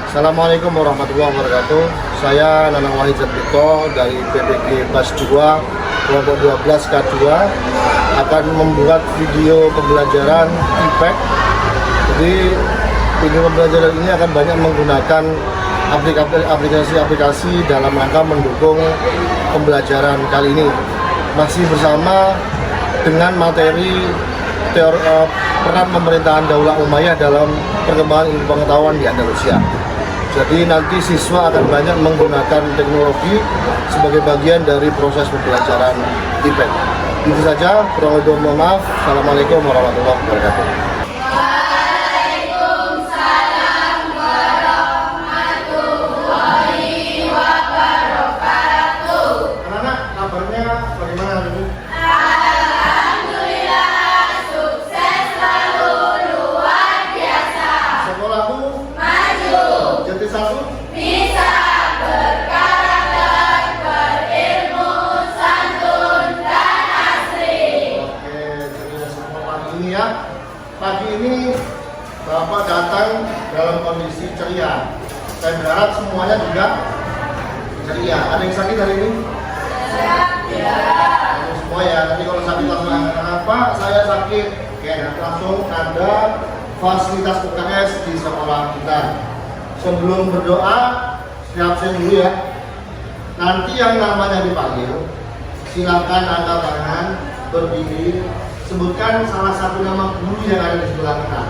Assalamualaikum warahmatullahi wabarakatuh. Saya Nanang Wahid Zatiko dari PPG Bas 2 kelompok 12 K2 akan membuat video pembelajaran IPEK. Jadi video pembelajaran ini akan banyak menggunakan aplikasi-aplikasi dalam rangka mendukung pembelajaran kali ini. Masih bersama dengan materi peran pemerintahan Daulah Umayyah dalam perkembangan ilmu pengetahuan di Andalusia. Jadi nanti siswa akan banyak menggunakan teknologi sebagai bagian dari proses pembelajaran IPEK. Itu saja, kurang lebih mohon maaf. Assalamualaikum warahmatullahi wabarakatuh. Waalaikumsalam warahmatullahi wabarakatuh. Anak-anak, kabarnya bagaimana hari ini? Alhamdulillah, sukses selalu luar biasa. Sekolahmu Maju, jadi satu. bisa berkarakter, berilmu, santun, dan asri. Oke, jadi semua pagi ini ya. Pagi ini Bapak datang dalam kondisi ceria. Saya berharap semuanya juga ceria. Ada yang sakit hari ini? Semua ya. Nanti kalau sakit langsung angkat, Pak, saya sakit. Oke, nanti langsung ada fasilitas UKS di sekolah kita. Sebelum berdoa, siap-siap dulu ya. Nanti yang namanya dipanggil, silakan angkat tangan, berdiri, sebutkan salah satu nama guru yang ada di sebelah kita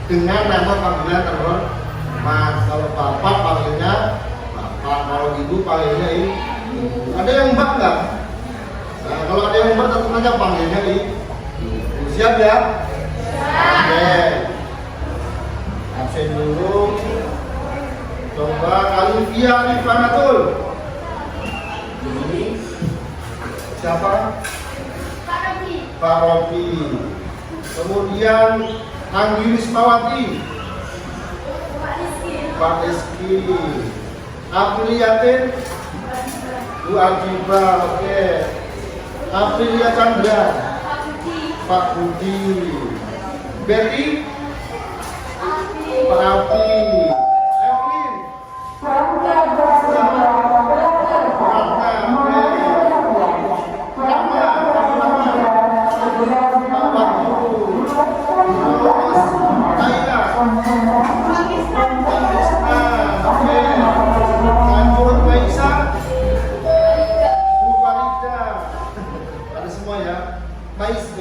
dengan nama panggilan terhormat. Kalau bapak panggilnya bapak, kalau ibu panggilnya ibu. Ada yang mbak nggak? Nah, kalau ada yang mbak tentu saja panggilnya ibu. Siap ya? Oke. Absen dulu. Coba Alivia Ivanatul. Ini siapa? Pak Robi. Kemudian Anggi Rismawati. Pak Rizky. Apriliatin. Bu Arjiba. Oke. Aprilia Chandra. Pak Budi. Betty. Pak Api. Evelyn.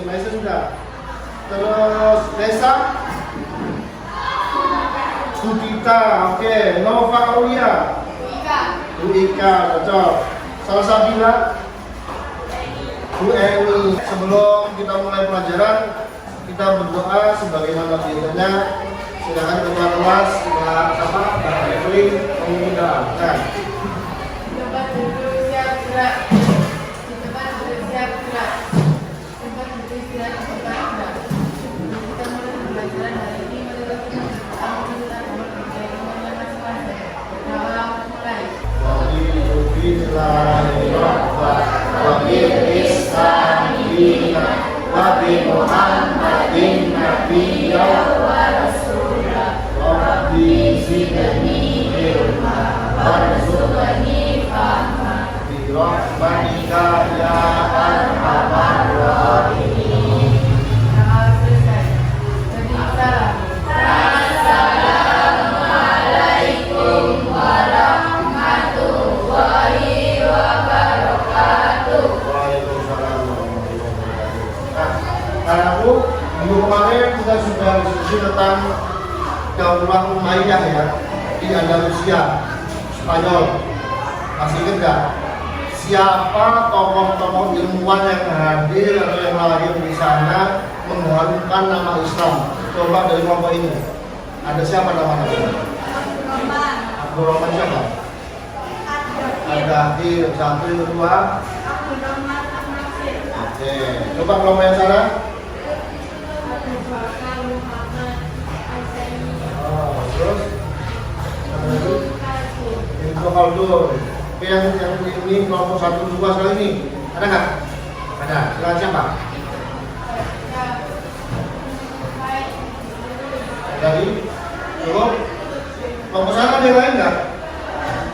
Maisa sudah. Terus Nesa, Sudita, oke. Nova Aulia, Bu Ika, cocok. Salsabila, Bu Eni. Sebelum kita mulai pelajaran, kita berdoa sebagaimana biasanya. Silakan ketua kelas, Mbak apa? Mbak Evelyn, mengucapkan. Tempat duduk siap gerak. Tempat duduk siap gerak. Tempat duduk siap gerak. Kita mulai pembelajaran hari ini menurut kita nomor masing-masing. Nah, mulai. Wabi Muhammadin Nabiyya wa Rasulah. Rabbi zidni ilma warzuqni fahma. Bi rahmatika ya arhamar rahimin. Selesai. Jadi salam. Assalamualaikum warahmatullahi wabarakatuh. Waalaikumsalam warahmatullahi wabarakatuh. Karena minggu kemarin kita sudah diskusi tentang Daulah Umayyah ya di Andalusia, Spanyol. Masih ingat nggak? Siapa tokoh-tokoh ilmuwan yang hadir atau yang lahir di sana mengharumkan nama Islam? Coba dari kelompok ini. Ada siapa nama-namanya? Abdul Rahman siapa? Ada Akhir, satu yang kedua. Oke, coba kelompok yang sana. Terus Info Khaldun. Oke, yang ini kelompok 1, 2 sekali ini ada nggak? Ada. Silakan siapa? Dari cukup Pemesanan ada yang lain nggak?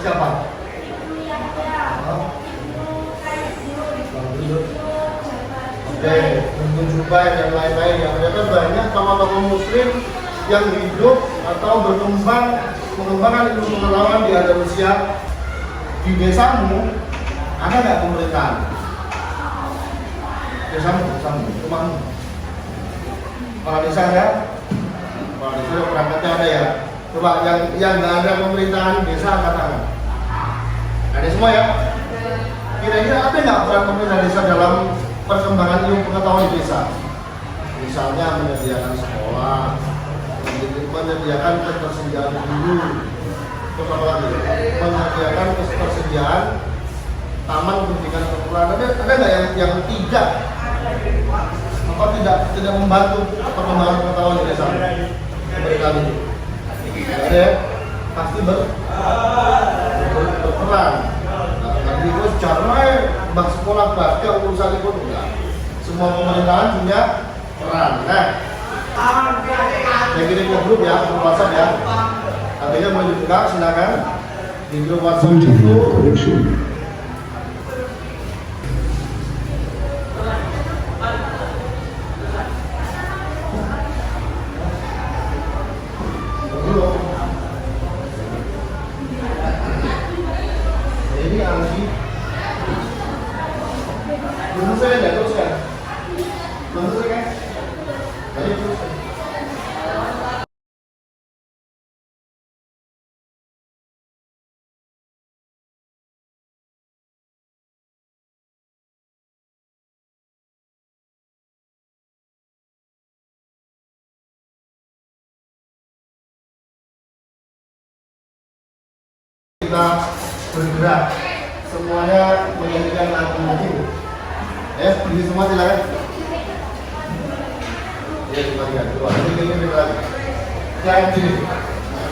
Siapa? Oke, untuk Jubair dan lain-lain ya. Ternyata banyak tokoh-tokoh muslim yang hidup atau mengembangkan ilmu pengetahuan di Andalusia. Di desamu ada nggak pemerintahan? Desamu, rumahmu. Kepala desa ada? Kepala desa perangkatnya ada ya. Coba yang nggak ada pemerintahan desa angkat tangan. Ada semua ya? Kira-kira ada nggak peran pemerintah desa dalam perkembangan ilmu pengetahuan di desa? Misalnya menyediakan sekolah, menyediakan ketersediaan guru, terus apa lagi? Menyediakan ketersediaan taman pendidikan perguruan. Ada nggak yang tidak membantu perkembangan pengetahuan di desa? Seperti kami. Ada ya? Pasti berperan. Nanti itu secara bak sekolah baca urusan itu enggak. Semua pemerintahan punya peran. Nah, yang ini grup ya, grup WhatsApp ya. Artinya mau dibuka silakan di grup WhatsApp itu. Ini Anggi. Belum saya ada terus kan? Belum saya kan? Tadi terus. Kita bergerak semuanya menyanyikan lagu ini. Pergi semua silakan. Ya, kembalikan. Ini lagi. Jangan diri.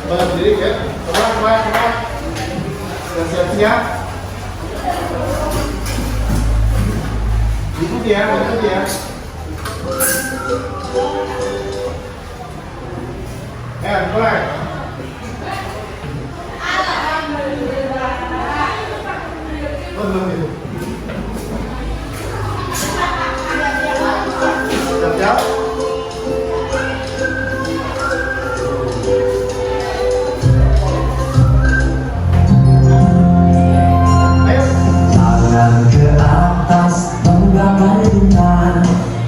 Berdiri ya. Semua. Siap-siap. Ikuti ya. Mulai. Belum itu. Siap. Ayo. Tangan ke atas menggapai bintang,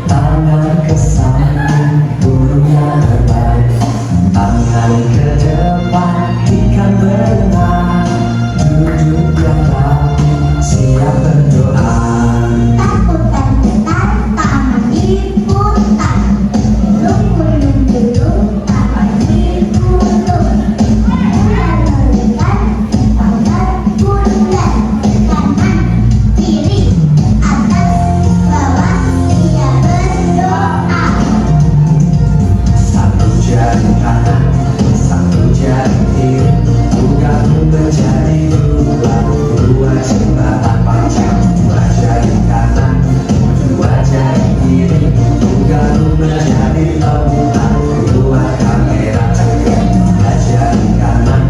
tangan ke samping burungnya terbang, tangan ke depan ikan berenang, duduk yang rapi siap berdoa. Takutan getar tak diputar, gulung duduk tak dikulung, bulan melikan pagar bulan, kanan kiri atas bawah dia berdoa. Satu jari kanan, satu jari kiri, bergabung menjadi dua jembatan panjang. Dua jari kanan, dua jari kiri, bergabung menjadi empat. Dua kamera tegak, tiga jari kanan,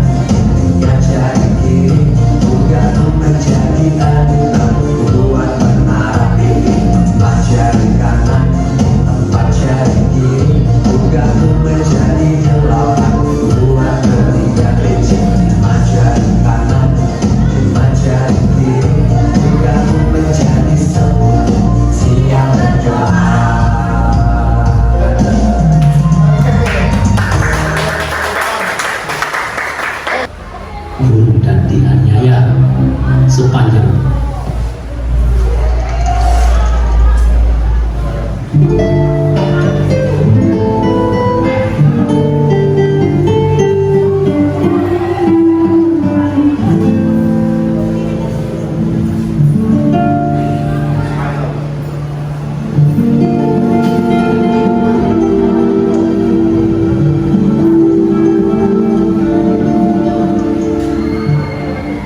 tiga jari kiri, bergabung menjadi enam. Dua menara tinggi, empat jari kanan, empat jari kiri, bergabung menjadi delapan. Dua ketiga kelinci, lima jari kanan, lima jari kiri, bergabung menjadi 10. Siap berdoa. Guru dan dianiaya sepanjang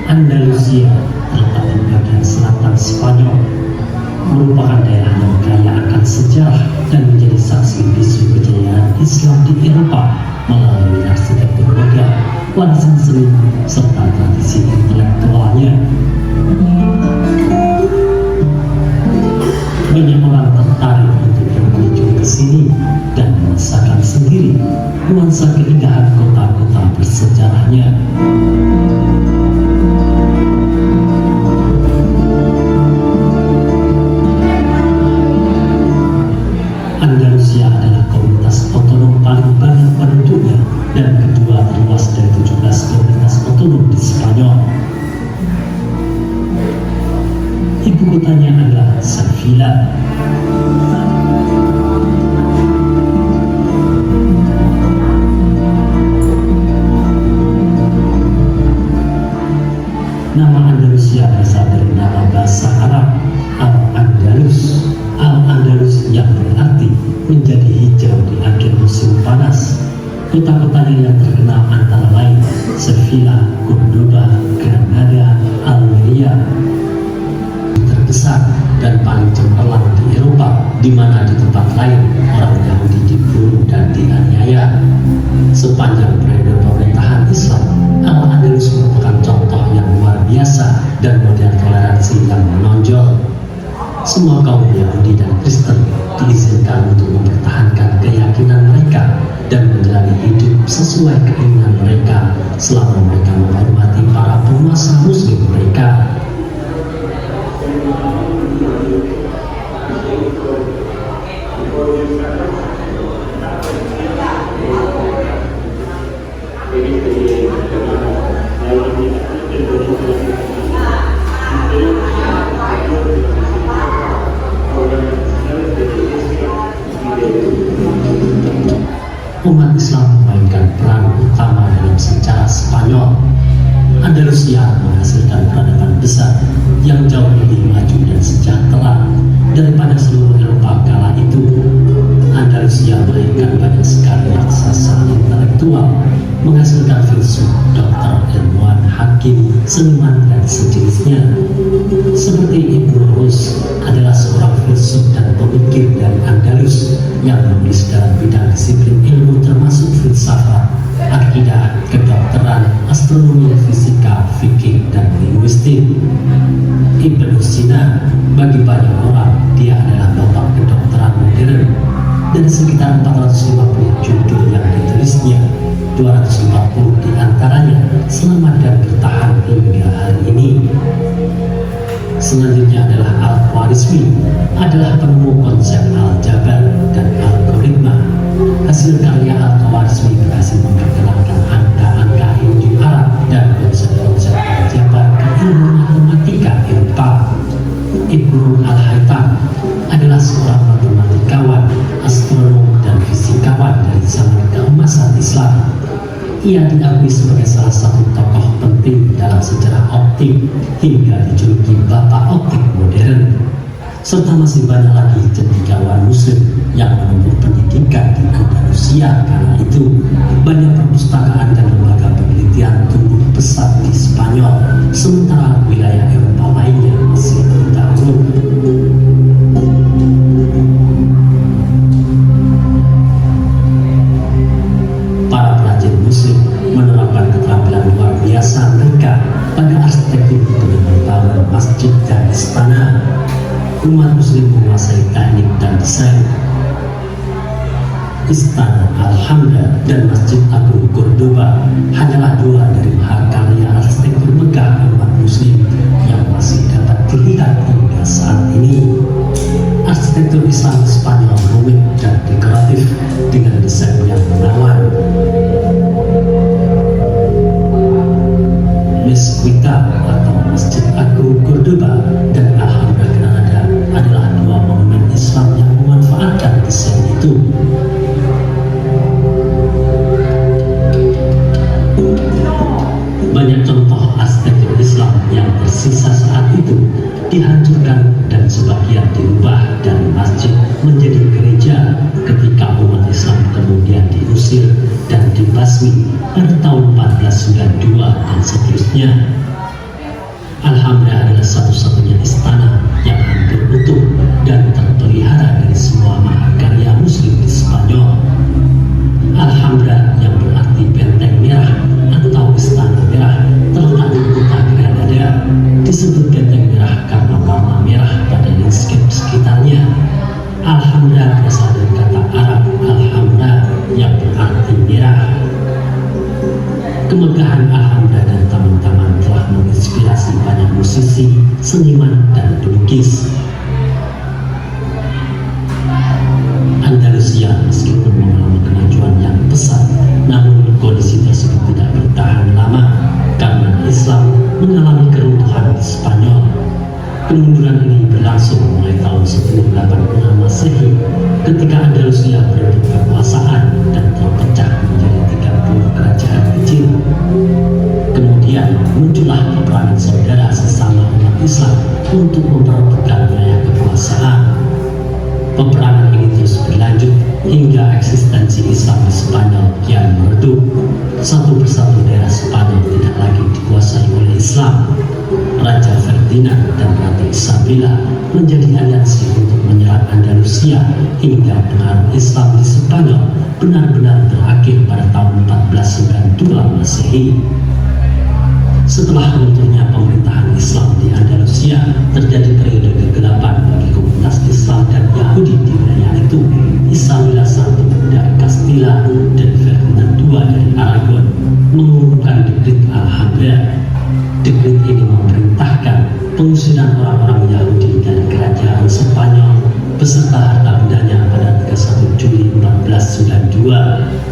Andalusia terletak di bagian selatan Spanyol, merupakan daerah yang kaya akan sejarah dan menjadi saksi bisu kejayaan Islam di Eropa melalui arsitektur megah, warisan seni, serta tradisi intelektualnya. Banyak orang tertarik untuk berkunjung ke sini dan merasakan sendiri nuansa keindahan kota-kota bersejarahnya. Andalusia adalah komunitas otonom paling banyak penduduknya dan kedua terluas dari 17 komunitas otonom di Spanyol. Ibu kotanya adalah Sevilla. Nama Andalusia berasal dari nama bahasa Arab Al-Andalus. Al-Andalus yang berarti menjadi hijau di akhir musim panas. Kota-kotanya yang terkenal antara lain Sevilla, Cordoba, Granada, Almeria. Terbesar dan paling cemerlang di Eropa, di mana di tempat lain orang Yahudi dibunuh dan dianiaya. Sepanjang periode pemerintahan Islam, Al-Andalus merupakan contoh yang luar biasa dan model toleransi yang menonjol. Semua kaum Yahudi dan Kristen diizinkan untuk mempertahankan keyakinan mereka dan menjalani hidup sesuai keinginan mereka selama mereka menghormati para penguasa Muslim mereka. Umat Islam memainkan peran utama dalam sejarah Spanyol. Andalusia menghasilkan peradaban besar yang jauh lebih maju dan sejahtera daripada seluruh Eropa kala itu. Andalusia melahirkan banyak sekali raksasa intelektual, menghasilkan filsuf, dokter, ilmuwan, hakim, seniman, dan sejenisnya. Seperti Ibnu Rus adalah seorang filsuf dan pemikir dari Andalus yang menulis dalam bidang disiplin ilmu termasuk filsafat, akidah, kedokteran, astronomi, fisika, fikih, dan linguistik. Ibnu Sina, bagi banyak orang, dia adalah bapak kedokteran modern. Dari sekitar 450 judul yang ditulisnya, 240 diantaranya selamat dan bertahan hingga hari ini. Selanjutnya adalah Al-Khwarizmi, adalah penemu konsep aljabar dan algoritma. Hasil karya Al-Khwarizmi berhasil memperkenalkan angka-angka Hindu Arab dan konsep-konsep aljabar ke ilmu matematika Eropa. Ibnu Al-Haytham adalah seorang matematikawan, astronom, dan fisikawan dari zaman keemasan Islam. Ia diakui sebagai salah satu tokoh penting dalam sejarah optik hingga dijuluki Bapak Optik modern. Serta masih banyak lagi cendekiawan Muslim yang menempuh pendidikan di Andalusia kala itu. Banyak perpustakaan dan lembaga penelitian tumbuh pesat di Spanyol, sementara wilayah Eropa lainnya masih terdahulu. Para perajin Muslim menerapkan keterampilan luar biasa mereka pada arsitektur dengan membangun masjid dan istana. Umat Muslim menguasai teknik dan desain. Istana Alhambra dan Masjid Agung Cordoba hanyalah dua dari mahakarya arsitektur megah umat Muslim yang masih dapat dilihat hingga saat ini. Arsitektur Islam Spanyol rumit dan dekoratif dengan desain yang menawan. Mezquita atau Masjid Agung Cordoba dan Alhambra Granada adalah dua monumen Islam yang memanfaatkan desain itu. Banyak contoh arsitektur Islam yang tersisa saat itu dihancurkan dan sebagian dirubah dari masjid menjadi gereja ketika umat Islam kemudian diusir dan dibasmi pada tahun 1492 dan seterusnya. Alhambra adalah satu-satunya istana yang hampir utuh dan terpelihara dari semua mahakarya Muslim di Spanyol. Alhambra yang berarti benteng merah atau Alhamdulillah dan teman-teman telah menginspirasi banyak musisi, seniman, dan pelukis. Andalusia meskipun mengalami kemajuan yang pesat, namun kondisi tersebut tidak bertahan lama karena Islam mengalami keruntuhan di Spanyol. Kemunduran ini berlangsung mulai tahun 1086 Masehi ketika Andalusia berebut kekuasaan dan terpecah menjadi 30 kerajaan kecil. Kemudian muncullah peperangan saudara sesama umat Islam untuk memperebutkan wilayah kekuasaan. Peperangan ini terus berlanjut hingga eksistensi Islam di Spanyol kian meredup. Satu persatu daerah Spanyol tidak lagi dikuasai oleh Islam. Raja Ferdinand dan Ratu Isabella menjadi aliansi untuk menyerang Andalusia hingga pengaruh Islam di Spanyol benar-benar berakhir pada tahun 1492 Masehi. Setelah runtuhnya pemerintahan Islam di Andalusia, terjadi periode kegelapan bagi komunitas Islam dan Yahudi di wilayah itu. Isabella I dari Castilla dan Ferdinand II dari Aragon mengumumkan dekret Alhambra. Dekret ini memerintahkan pengusiran orang-orang Yahudi dari kerajaan Spanyol beserta harta bendanya pada 31 Juli 1492.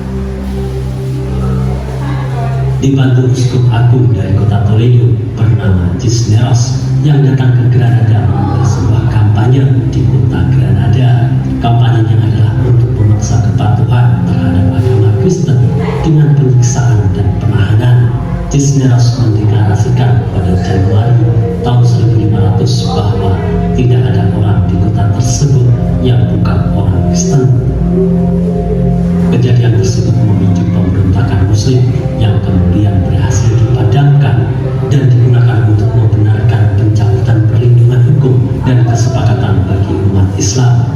Dibantu uskup agung dari kota Toledo bernama Cisneros yang datang ke Granada memulai sebuah kampanye di kota Granada. Kampanyenya adalah untuk memaksa kepatuhan terhadap agama Kristen dengan penyiksaan dan penahanan. Cisneros mendeklarasikan pada Januari tahun 1500 bahwa tidak ada orang di kota tersebut yang bukan orang Kristen. Kejadian tersebut memicu pemberontakan Muslim yang kemudian berhasil dipadamkan dan digunakan untuk membenarkan pencabutan perlindungan hukum dan kesepakatan bagi umat Islam.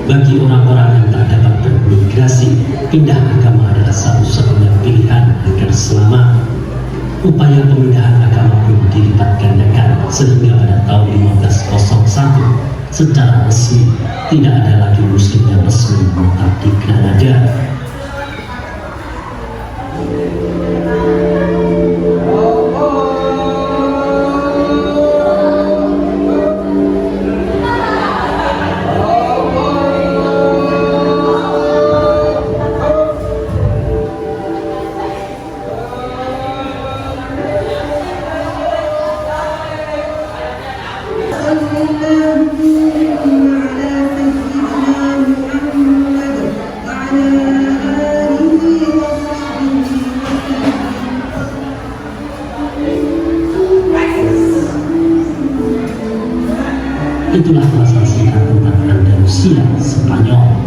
Bagi orang-orang yang tak dapat bermigrasi, pindah agama adalah satu-satunya pilihan agar selamat. Upaya pemindahan agama pun dilipat gandakan sehingga pada tahun 1501 secara resmi tidak ada lagi Muslim yang resmi menetap di Granada. Itulah ulasan singkat tentang Andalusia, Spanyol.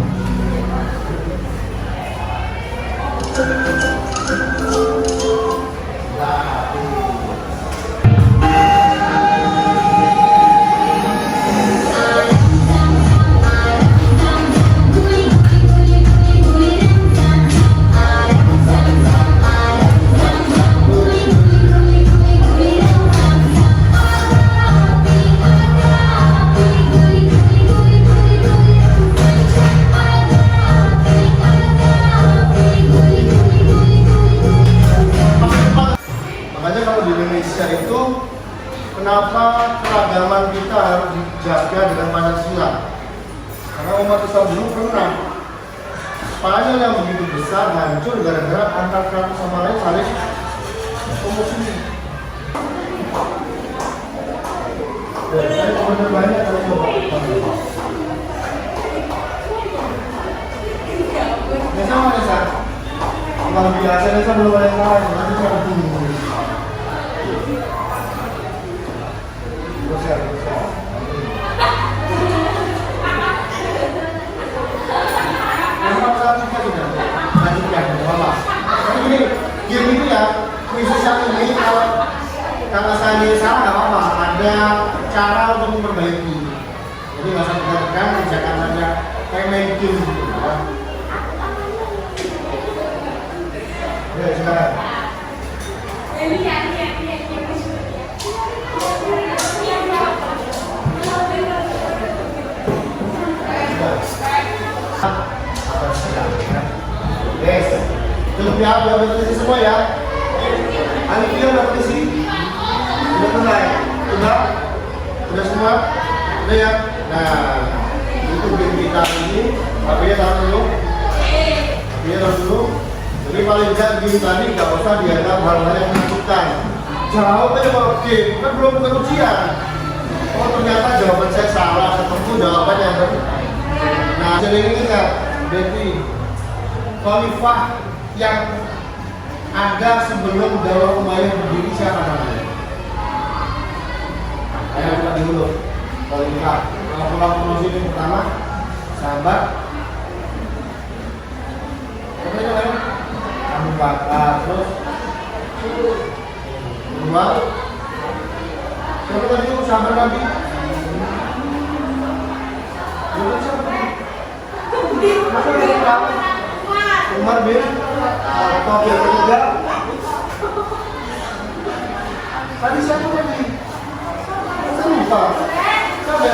Makanya kalau di Indonesia itu kenapa keragaman kita harus dijaga dengan Pancasila? Karena umat Islam dulu pernah Spanyol yang begitu besar hancur gara-gara antar satu sama lain saling komunikasi. Saya komentar banyak kalau coba. Biasa mana sah? Kalau biasa Nesa belum ada yang lain, nanti saya ketemu. Game itu ya, khusus yang ini kalau saya salah nggak apa-apa, ada cara untuk memperbaiki. Jadi nggak usah tekan, kerjakan saja kayak main game gitu ya. Ya sekarang. Yes, itu ya, biar berkondisi semua ya. Anifia udah kondisi? Udah tenang? Udah semua? Udah ya? Nah, itu game kita ini. Tapi ya taruh dulu. Taruh dulu. Jadi paling tidak game tadi nggak usah dianggap hal-hal yang menakutkan. Jawab aja kalau game, kan belum bukan ujian. Oh ternyata jawaban saya salah, ketemu jawabannya yang benar. Nah, jadi ini kan, jadi khalifah yang ada sebelum Daulah Umayyah berdiri siapa namanya? Ayo kita dulu. Khalifah. Kalau pulang promosi ini pertama, sahabat. Apa itu kan? Abu Bakar, terus kedua. Siapa tadi itu sahabat Nabi? Umar bin Khattab yang ketiga. Tadi siapa lagi? Saya lupa. Siapa?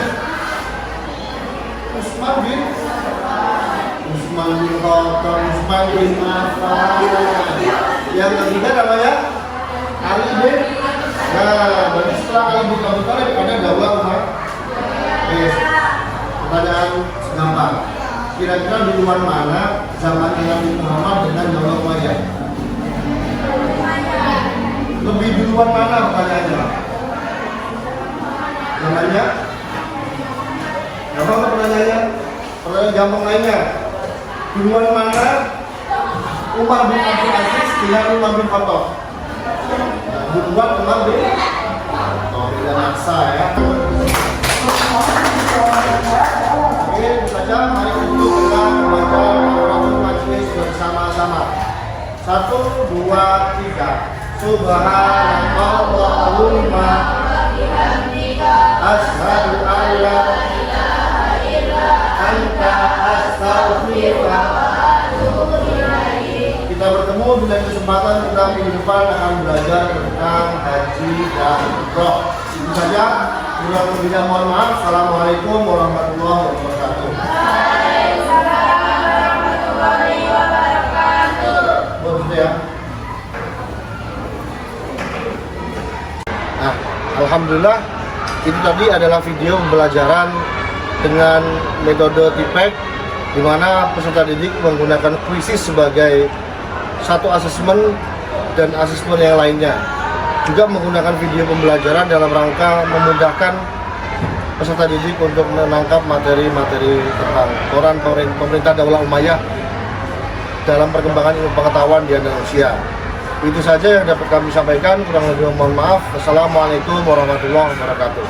Utsman bin Khattab, Utsman bin Affan. Yang ketiga namanya Ali bin. Nah, berarti setelah Ali bin Abi Thalib ada Daulah Umar. Pertanyaan gampang. Kira-kira duluan mana zaman Nabi Muhammad dengan Daulah Umayyah? Lebih duluan mana pertanyaannya? Namanya? Gampang nggak pertanyaannya? Pertanyaan gampang lainnya. Duluan mana Umar bin Abdul Aziz dengan Umar bin Khattab? Nah, duluan Umar bin Khattab. Tidak maksa ya. Oke, itu saja. Mari untuk kita membaca Qur'anul Majlis bersama-sama. 1, 2, 3. Subhanallahumma asyhadu an la ilaha illa anta astaghfiruka wa atubu ilaik. Kita bertemu di lain kesempatan. Kita minggu depan akan belajar tentang haji dan umroh. Itu saja. Kurang lebihnya mohon maaf. Assalamualaikum warahmatullahi wabarakatuh. Waalaikumsalam warahmatullahi wabarakatuh. Bagus ya. Nah, alhamdulillah itu tadi adalah video pembelajaran dengan metode TIPEC, di mana peserta didik menggunakan kuisis sebagai satu asesmen dan asesmen yang lainnya. Juga menggunakan video pembelajaran dalam rangka memudahkan peserta didik untuk menangkap materi-materi tentang peran pemerintah Daulah Umayyah dalam perkembangan ilmu pengetahuan di Andalusia. Itu saja yang dapat kami sampaikan. Kurang lebih mohon maaf. Wassalamualaikum warahmatullahi wabarakatuh.